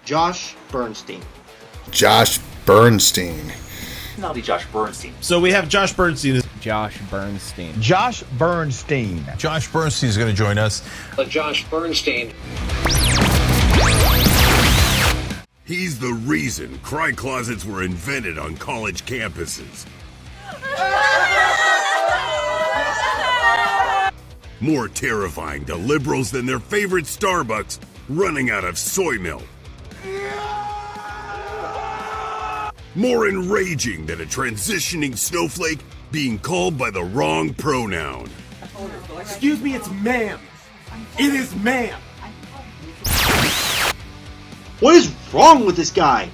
Josh Bernstein. Josh Bernstein. Not the Josh Bernstein. So we have Josh Bernstein. Josh Bernstein. Josh Bernstein. Josh Bernstein is going to join us. Josh Bernstein. He's the reason cry closets were invented on college campuses. More terrifying to liberals than their favorite Starbucks running out of soy milk. More enraging than a transitioning snowflake being called by the wrong pronoun. Excuse me, it's ma'am. It is ma'am. What is wrong with this guy?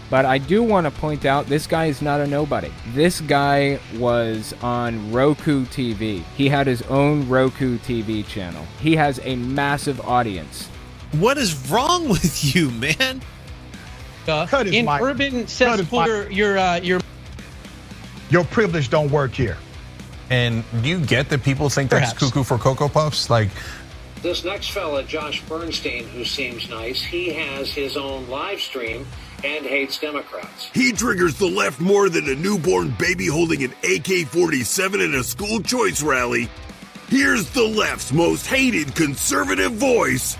But I do want to point out, this guy is not a nobody. This guy was on Roku TV. He had his own Roku TV channel. He has a massive audience. What is wrong with you, man? In urban cesspool, your privilege don't work here. And do you get that people think that's cuckoo for Cocoa Puffs? Like, This next fella, Josh Bernstein, who seems nice, he has his own live stream and hates Democrats. He triggers the left more than a newborn baby holding an AK-47 at a school choice rally. Here's the left's most hated conservative voice,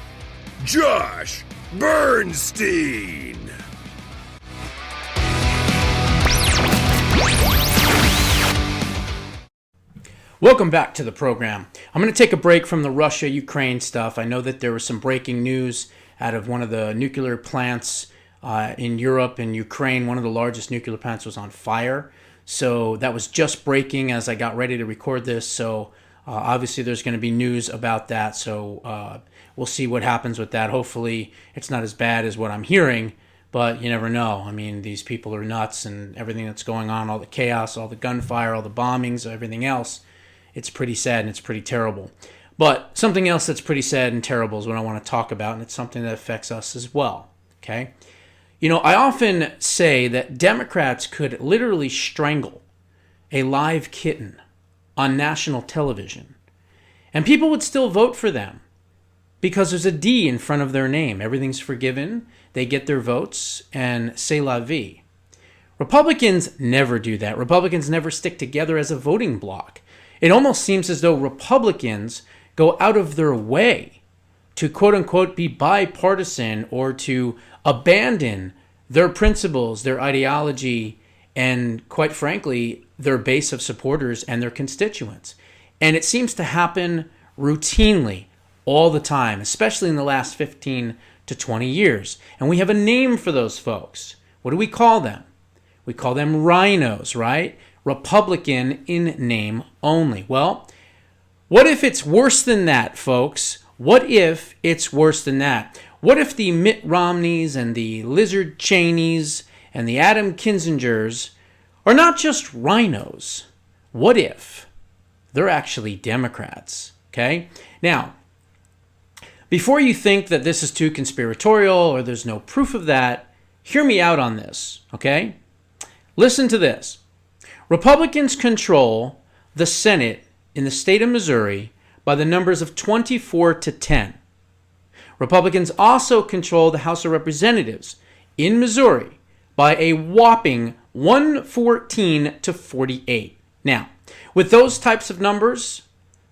Josh Bernstein. Welcome back to the program. I'm going to take a break from the Russia-Ukraine stuff. I know that there was some breaking news out of one of the nuclear plants in Europe and Ukraine. One of the largest nuclear plants was on fire. So that was just breaking as I got ready to record this. So obviously there's going to be news about that. So we'll see what happens with that. Hopefully it's not as bad as what I'm hearing, but you never know. I mean, these people are nuts, and everything that's going on, all the chaos, all the gunfire, all the bombings, everything else. It's pretty sad and it's pretty terrible. But something else that's pretty sad and terrible is what I want to talk about, and it's something that affects us as well. Okay? You know, I often say that Democrats could literally strangle a live kitten on national television, and people would still vote for them because there's a D in front of their name. Everything's forgiven. They get their votes, and c'est la vie. Republicans never do that. Republicans never stick together as a voting bloc. It almost seems as though Republicans go out of their way to quote-unquote be bipartisan or to abandon their principles, their ideology, and quite frankly, their base of supporters and their constituents. And it seems to happen routinely all the time, especially in the last 15 to 20 years. And we have a name for those folks. What do we call them? We call them rhinos, right? Republican in name only. Well, what if it's worse than that, folks? What if it's worse than that? What if the Mitt Romneys and the Lizard Cheneys and the Adam Kinzingers are not just rhinos? What if they're actually Democrats? Okay? Now, before you think that this is too conspiratorial or there's no proof of that, hear me out on this, okay? Listen to this. Republicans control the Senate in the state of Missouri by the numbers of 24 to 10. Republicans also control the House of Representatives in Missouri by a whopping 114 to 48. Now, with those types of numbers,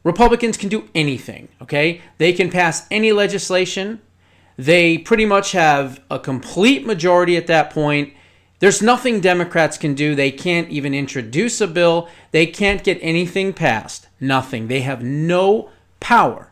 Republicans can do anything, okay? They can pass any legislation. They pretty much have a complete majority at that point. There's nothing Democrats can do. They can't even introduce a bill. They can't get anything passed. Nothing. They have no power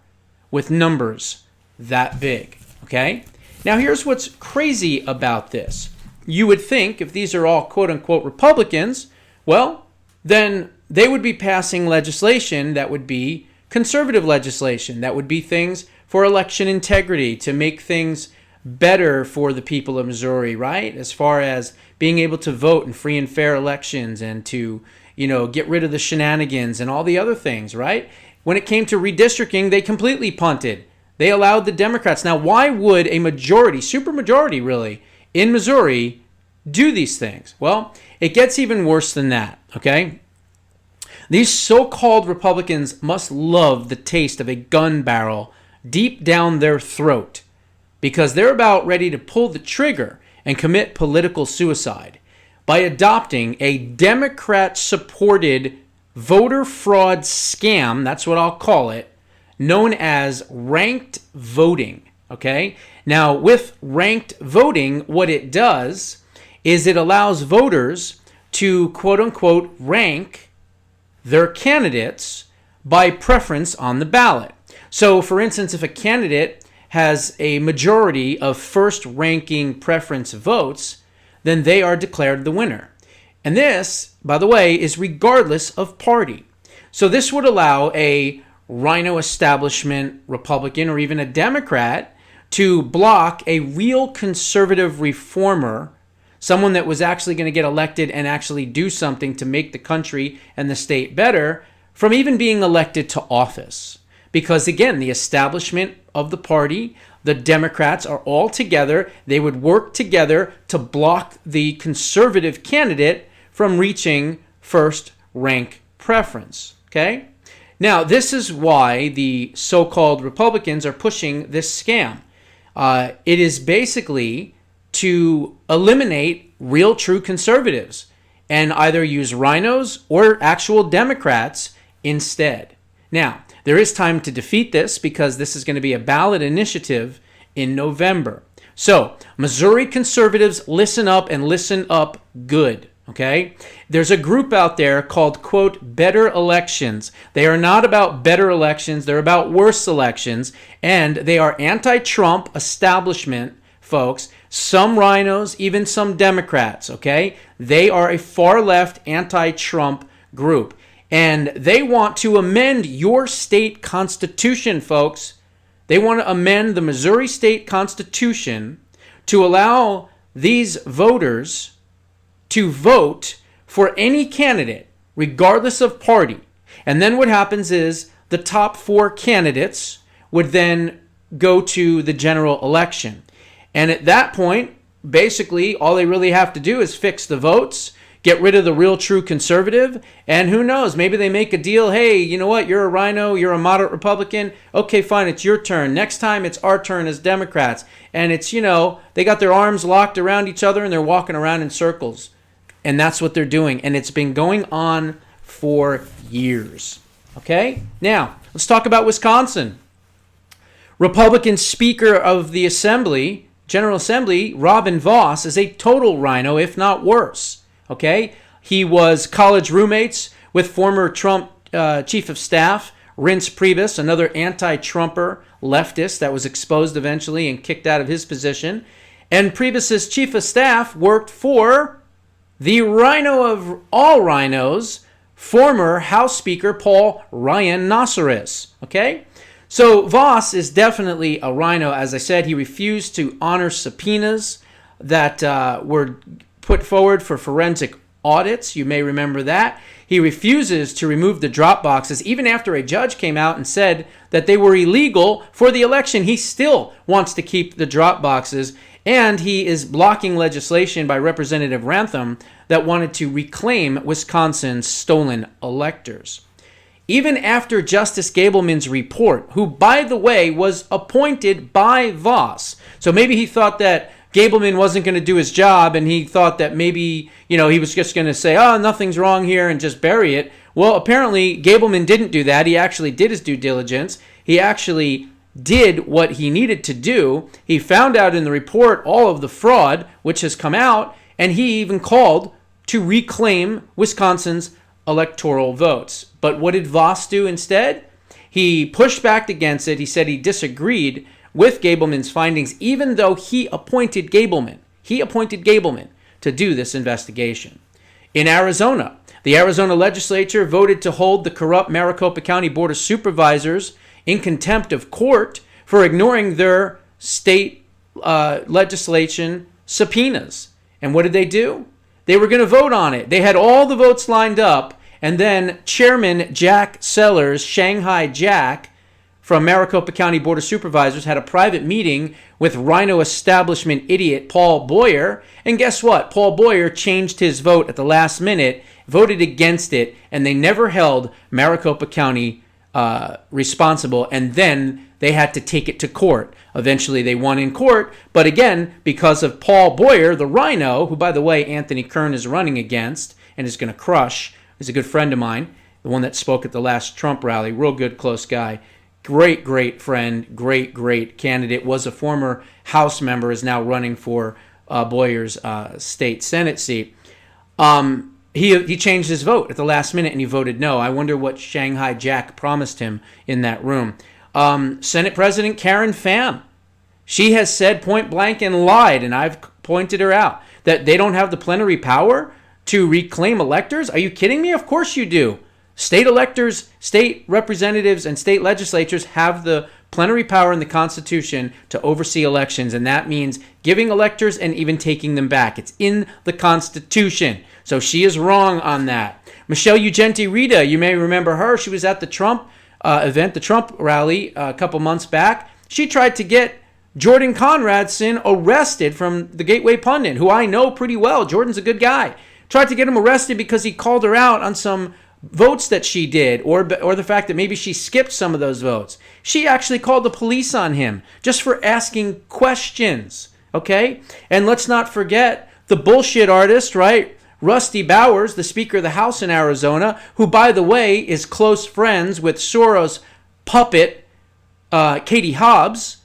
with numbers that big, okay? Now, here's what's crazy about this. You would think if these are all quote-unquote Republicans, well, then they would be passing legislation that would be conservative legislation, that would be things for election integrity, to make things better for the people of Missouri, right? As far as being able to vote in free and fair elections and to, you know, get rid of the shenanigans and all the other things, right? When it came to redistricting, they completely punted. They allowed the Democrats. Now, why would a majority, supermajority really, in Missouri do these things? Well, it gets even worse than that, okay? These so-called Republicans must love the taste of a gun barrel deep down their throat, because they're about ready to pull the trigger and commit political suicide by adopting a Democrat-supported voter fraud scam, that's what I'll call it, known as ranked voting, okay? Now, with ranked voting, what it does is it allows voters to, quote-unquote, rank their candidates by preference on the ballot. So, for instance, if a candidate has a majority of first-ranking preference votes, then they are declared the winner. And this, by the way, is regardless of party. So this would allow a rhino establishment Republican or even a Democrat to block a real conservative reformer, someone that was actually going to get elected and actually do something to make the country and the state better, from even being elected to office. Because again, the establishment of the party, the Democrats are all together. They would work together to block the conservative candidate from reaching first rank preference. Okay? Now, this is why the so-called Republicans are pushing this scam. It is basically to eliminate real true conservatives and either use rhinos or actual Democrats instead. Now, there is time to defeat this because this is going to be a ballot initiative in November. So, Missouri conservatives, listen up and listen up good, okay? There's a group out there called, quote, Better Elections. They are not about better elections. They're about worse elections. And they are anti-Trump establishment folks, some rhinos, even some Democrats, okay? They are a far-left anti-Trump group. And they want to amend your state constitution, folks. They want to amend the Missouri state constitution to allow these voters to vote for any candidate, regardless of party. And then what happens is the top 4 candidates would then go to the general election. And at that point, basically, all they really have to do is fix the votes, get rid of the real true conservative, and who knows, maybe they make a deal. Hey, you know what? You're a rhino, you're a moderate Republican. Okay, fine, it's your turn. Next time it's our turn as Democrats. And it's, you know, they got their arms locked around each other and they're walking around in circles. And that's what they're doing. And it's been going on for years. Okay? Now, let's talk about Wisconsin. Republican Speaker of the Assembly, General Assembly, Robin Vos, is a total rhino, if not worse. Okay, he was college roommates with former Trump Chief of Staff Reince Priebus, another anti-Trumper leftist that was exposed eventually and kicked out of his position. And Priebus's Chief of Staff worked for the rhino of all rhinos, former House Speaker Paul Ryan Nosaris. Okay, so Vos is definitely a rhino. As I said, he refused to honor subpoenas that were put forward for forensic audits. You may remember that. He refuses to remove the drop boxes even after a judge came out and said that they were illegal for the election. He still wants to keep the drop boxes, and he is blocking legislation by Representative Rantham that wanted to reclaim Wisconsin's stolen electors. Even after Justice Gableman's report, who, by the way, was appointed by Vos. So maybe he thought that Gableman wasn't going to do his job, and he thought that maybe, you know, he was just going to say, oh, nothing's wrong here and just bury it. Well, apparently Gableman didn't do that. He actually did his due diligence. He actually did what he needed to do. He found out in the report all of the fraud, which has come out, and he even called to reclaim Wisconsin's electoral votes. But what did Vos do instead? He pushed back against it. He said he disagreed with Gableman's findings, even though he appointed Gableman. He appointed Gableman to do this investigation. In Arizona, the Arizona legislature voted to hold the corrupt Maricopa County Board of Supervisors in contempt of court for ignoring their state legislation subpoenas. And what did they do? They were going to vote on it. They had all the votes lined up, and then Chairman Jack Sellers, Shanghai Jack, from Maricopa County Board of Supervisors, had a private meeting with rhino establishment idiot Paul Boyer. And guess what? Paul Boyer changed his vote at the last minute, voted against it, and they never held Maricopa County responsible, and then they had to take it to court. Eventually, they won in court, but again, because of Paul Boyer, the Rhino, who, by the way, Anthony Kern is running against and is going to crush, is a good friend of mine, the one that spoke at the last Trump rally, real good, close guy, great friend, great candidate, was a former House member, is now running for Boyer's state Senate seat. He changed his vote at the last minute and he voted no. I wonder what Shanghai Jack promised him in that room. Senate President Karen Pham, she has said point blank and lied, and I've pointed her out, that they don't have the plenary power to reclaim electors. Are you kidding me? Of course you do. State electors, state representatives, and state legislatures have the plenary power in the Constitution to oversee elections, and that means giving electors and even taking them back. It's in the Constitution. So she is wrong on that. Michelle Ugenti Rita, you may remember her. She was at the Trump event, the Trump rally a couple months back. She tried to get Jordan Conradson arrested from the Gateway Pundit, who I know pretty well. Jordan's a good guy. Tried to get him arrested because he called her out on some votes that she did, or the fact that maybe she skipped some of those votes. She actually called the police on him just for asking questions, okay? And let's not forget the bullshit artist, right? Rusty Bowers, the Speaker of the House in Arizona, who, by the way, is close friends with Soros puppet Katie Hobbs,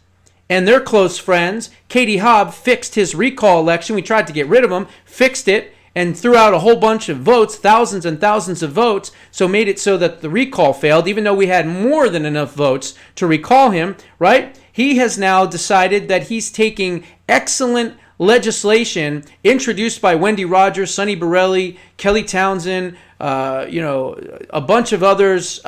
and they're close friends. Katie Hobbs fixed his recall election. We tried to get rid of him, fixed it, and threw out a whole bunch of votes, thousands and thousands of votes, so made it so that the recall failed, even though we had more than enough votes to recall him, right? He has now decided that he's taking excellent legislation introduced by Wendy Rogers, Sonny Borelli, Kelly Townsend, a bunch of others,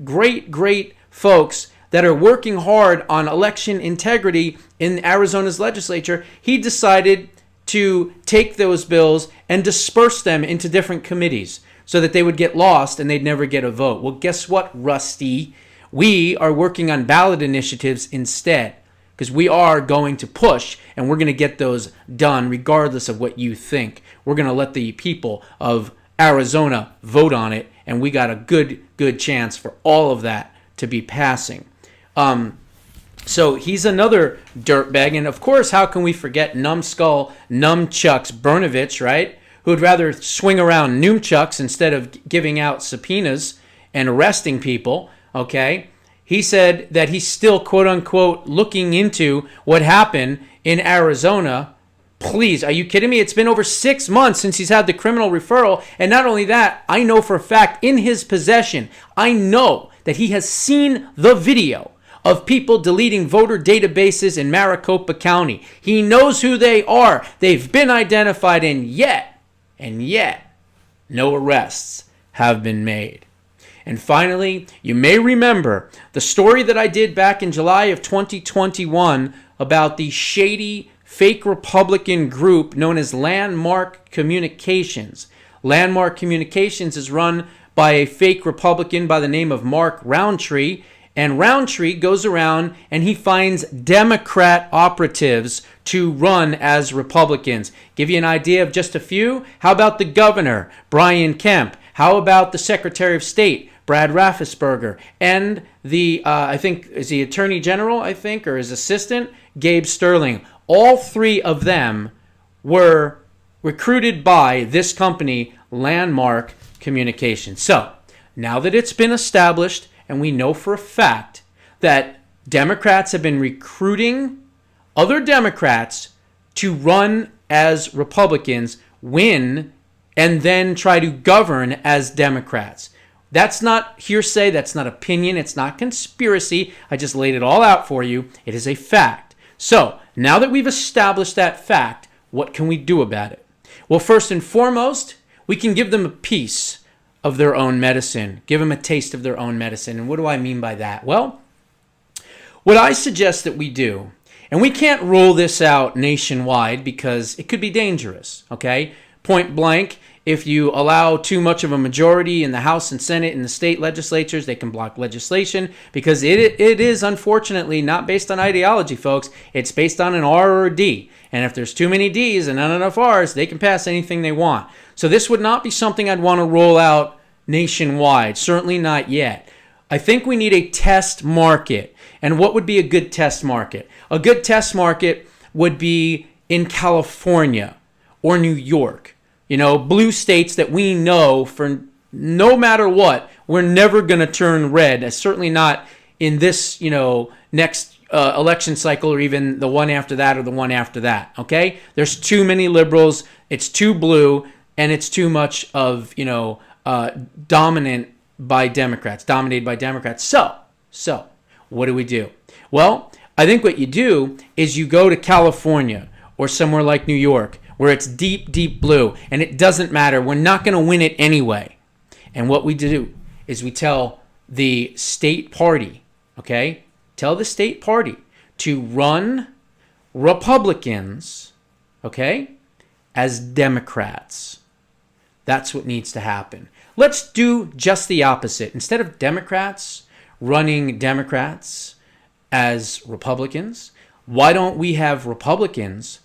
great folks that are working hard on election integrity in Arizona's legislature. He decided to take those bills and disperse them into different committees so that they would get lost and they'd never get a vote. Well, guess what, Rusty? We are working on ballot initiatives instead, because we are going to push and we're going to get those done regardless of what you think. We're going to let the people of Arizona vote on it, and we got a good chance for all of that to be passing. So he's another dirtbag, and of course, how can we forget numbskull Numchucks Brnovich, right? Who would rather swing around nunchucks instead of giving out subpoenas and arresting people, okay? He said that he's still, quote-unquote, looking into what happened in Arizona. Please, are you kidding me? It's been over 6 months since he's had the criminal referral, and not only that, I know for a fact in his possession, I know that he has seen the video of people deleting voter databases in Maricopa County. He knows who they are. They've been identified, and yet, no arrests have been made. And finally, you may remember the story that I did back in July of 2021 about the shady fake Republican group known as Landmark Communications. Landmark Communications is run by a fake Republican by the name of Mark Roundtree, and Roundtree goes around and he finds Democrat operatives to run as Republicans. Give you an idea of just a few? How about the governor, Brian Kemp? How about the Secretary of State, Brad Raffensperger, and the, I think, is the Attorney General, or his assistant, Gabe Sterling. All three of them were recruited by this company, Landmark Communications. So, now that it's been established, and we know for a fact that Democrats have been recruiting other Democrats to run as Republicans, win, and then try to govern as Democrats. That's not hearsay. That's not opinion. It's not conspiracy. I just laid it all out for you. It is a fact. So, now that we've established that fact, what can we do about it? Well, first and foremost, we can give them a piece of their own medicine. Give them a taste of their own medicine. And what do I mean by that? Well, what I suggest that we do, and we can't roll this out nationwide because it could be dangerous, okay? Point blank, if you allow too much of a majority in the House and Senate and the state legislatures, they can block legislation because it is unfortunately not based on ideology, folks. It's based on an R or a D. And if there's too many D's and not enough R's, they can pass anything they want. So this would not be something I'd want to roll out nationwide. Certainly not yet. I think we need a test market. And what would be a good test market? A good test market would be in California or New York. Blue states that we know for no matter what, we're never going to turn red. Certainly not in this, next election cycle or even the one after that or the one after that. Okay? There's too many liberals. It's too blue, and it's too much of, dominated by Democrats. So, what do we do? Well, I think what you do is you go to California or somewhere like New York where it's deep, deep blue, and it doesn't matter. We're not going to win it anyway. And what we do is we tell the state party, okay? Tell the state party to run Republicans, okay, as Democrats. That's what needs to happen. Let's do just the opposite. Instead of Democrats running Democrats as Republicans, why don't we have Republicans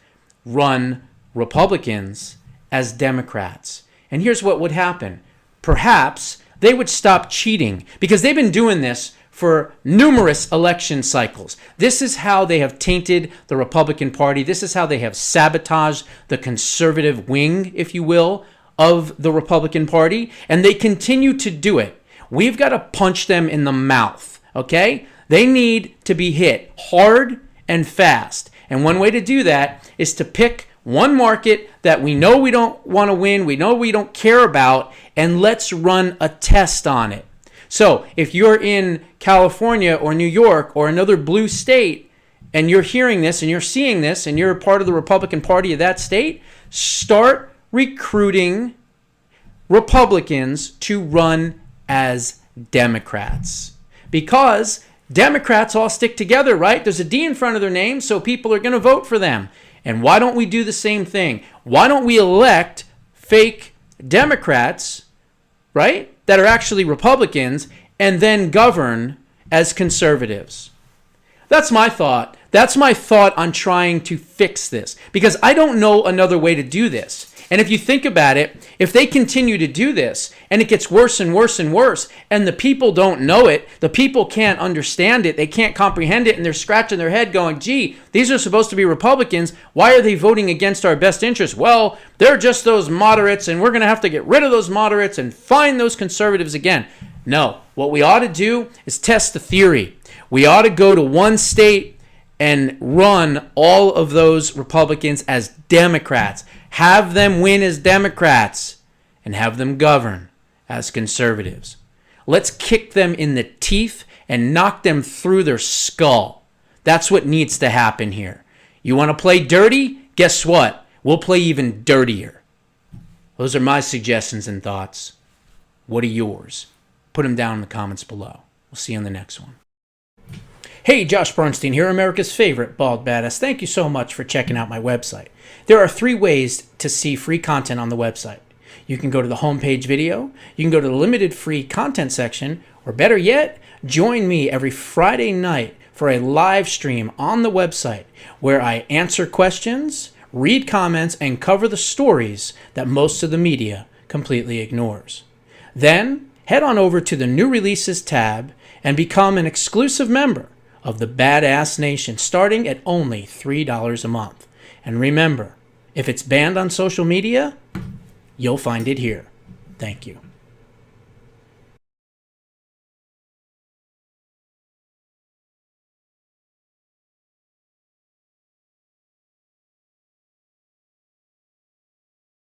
run Republicans as Democrats? And here's what would happen. Perhaps they would stop cheating because they've been doing this for numerous election cycles. This is how they have tainted the Republican Party. This is how they have sabotaged the conservative wing, if you will, of the Republican Party. And they continue to do it. We've got to punch them in the mouth, okay? They need to be hit hard and fast. And one way to do that is to pick one market that we know we don't want to win, we know we don't care about, and let's run a test on it. So if you're in California or New York or another blue state, and you're hearing this and you're seeing this and you're a part of the Republican Party of that state, start recruiting Republicans to run as Democrats. Because Democrats all stick together, right? There's a D in front of their name, so people are going to vote for them. And why don't we do the same thing? Why don't we elect fake Democrats, right, that are actually Republicans, and then govern as conservatives? That's my thought. That's my thought on trying to fix this, because I don't know another way to do this. And if you think about it, if they continue to do this and it gets worse and worse and worse, and the people don't know it, the people can't understand it, they can't comprehend it, and they're scratching their head going, gee, these are supposed to be Republicans. Why are they voting against our best interests? Well, they're just those moderates, and we're going to have to get rid of those moderates and find those conservatives again. No, what we ought to do is test the theory. We ought to go to one state and run all of those Republicans as Democrats. Have them win as Democrats and have them govern as conservatives. Let's kick them in the teeth and knock them through their skull. That's what needs to happen here. You want to play dirty? Guess what? We'll play even dirtier. Those are my suggestions and thoughts. What are yours? Put them down in the comments below. We'll see you on the next one. Hey, Josh Bernstein here, America's favorite bald badass. Thank you so much for checking out my website. There are 3 ways to see free content on the website. You can go to the homepage video, you can go to the limited free content section, or better yet, join me every Friday night for a live stream on the website where I answer questions, read comments, and cover the stories that most of the media completely ignores. Then, head on over to the New Releases tab and become an exclusive member of the Badass Nation, starting at only $3 a month. And remember, if it's banned on social media, you'll find it here. Thank you.